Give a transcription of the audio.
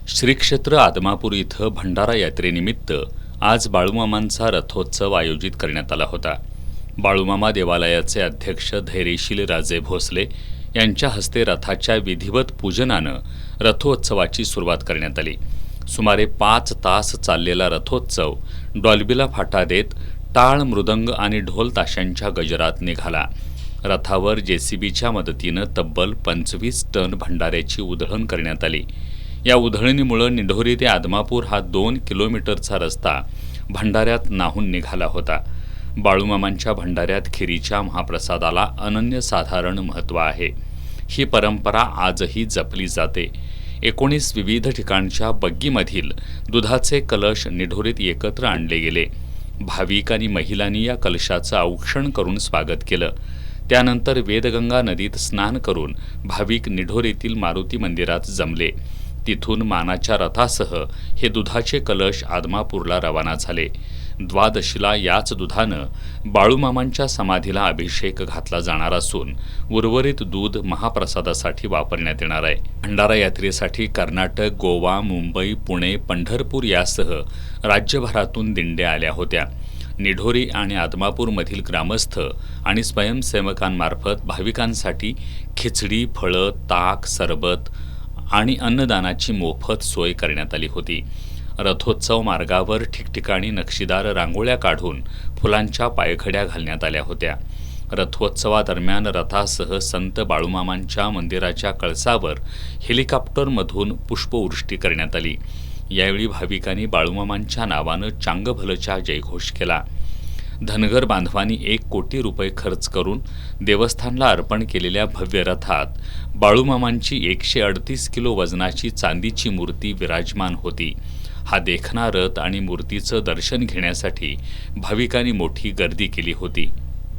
श्री क्षेत्र आदमापूर इथं भंडारा यात्रेनिमित्त आज बाळूमामांचा रथोत्सव आयोजित करण्यात आला होता। बाळूमामा देवालयाचे अध्यक्ष धैर्यशील राजे भोसले यांच्या हस्ते रथाच्या विधिवत पूजनानं रथोत्सवाची सुरुवात करण्यात आली। सुमारे 5 तास चाललेला रथोत्सव डॉल्बीला फाटा देत टाळ, मृदंग आणि ढोल ताशांच्या गजरात निघाला। रथावर जेसीबीच्या मदतीनं तब्बल 25 टन भंडाऱ्याची उधळण करण्यात आली। या उधळणीमुळे निढोरी ते आदमापूर हा 2 किलोमीटरचा रस्ता भंडाऱ्यात न्हाऊन निघाला होता। बाळूमामांच्या भंडाऱ्यात खिरीच्या महाप्रसादाला अनन्यसाधारण महत्त्व आहे। ही परंपरा आजही जपली जाते। 19 विविध ठिकाणच्या बग्गीमधील दुधाचे कलश निढोरीत एकत्र आणले गेले। भाविक आणि महिलांनी या कलशाचं औक्षण करून स्वागत केलं। त्यानंतर वेदगंगा नदीत स्नान करून भाविक निढोरीतील मारुती मंदिरात जमले। तिथून मानाच्या रथासह हे दुधाचे कलश आदमापूरला रवाना झाले। द्वादशीला याच दुधानं बाळूमामांच्या समाधीला अभिषेक घातला जाणार असून उर्वरित दूध महाप्रसादासाठी वापरण्यात येणार आहे। भंडारा यात्रेसाठी कर्नाटक, गोवा, मुंबई, पुणे, पंढरपूर यासह राज्यभरातून दिंड्या आल्या होत्या। निढोरी आणि आदमापूरमधील ग्रामस्थ आणि स्वयंसेवकांमार्फत भाविकांसाठी खिचडी, फळं, ताक, सरबत आणि अन्नदानाची मोफत सोय करण्यात आली होती। रथोत्सव मार्गावर ठिकठिकाणी नक्षीदार रांगोळ्या काढून फुलांच्या पायघड्या घालण्यात आल्या होत्या। रथोत्सवादरम्यान रथासह संत बाळूमामांच्या मंदिराच्या कळसावर हेलिकॉप्टरमधून पुष्पवृष्टी करण्यात आली। यावेळी भाविकांनी बाळूमामांच्या नावानं चांगभलचा जयघोष केला। धनगर बांधवांनी 1 कोटी रुपये खर्च करून देवस्थानला अर्पण केलेल्या भव्य रथात बाळूमामांची 138 किलो वजनाची चांदीची मूर्ती विराजमान होती। हा देखणा रथ आणि मूर्तीचं दर्शन घेण्यासाठी भाविकांनी मोठी गर्दी केली होती।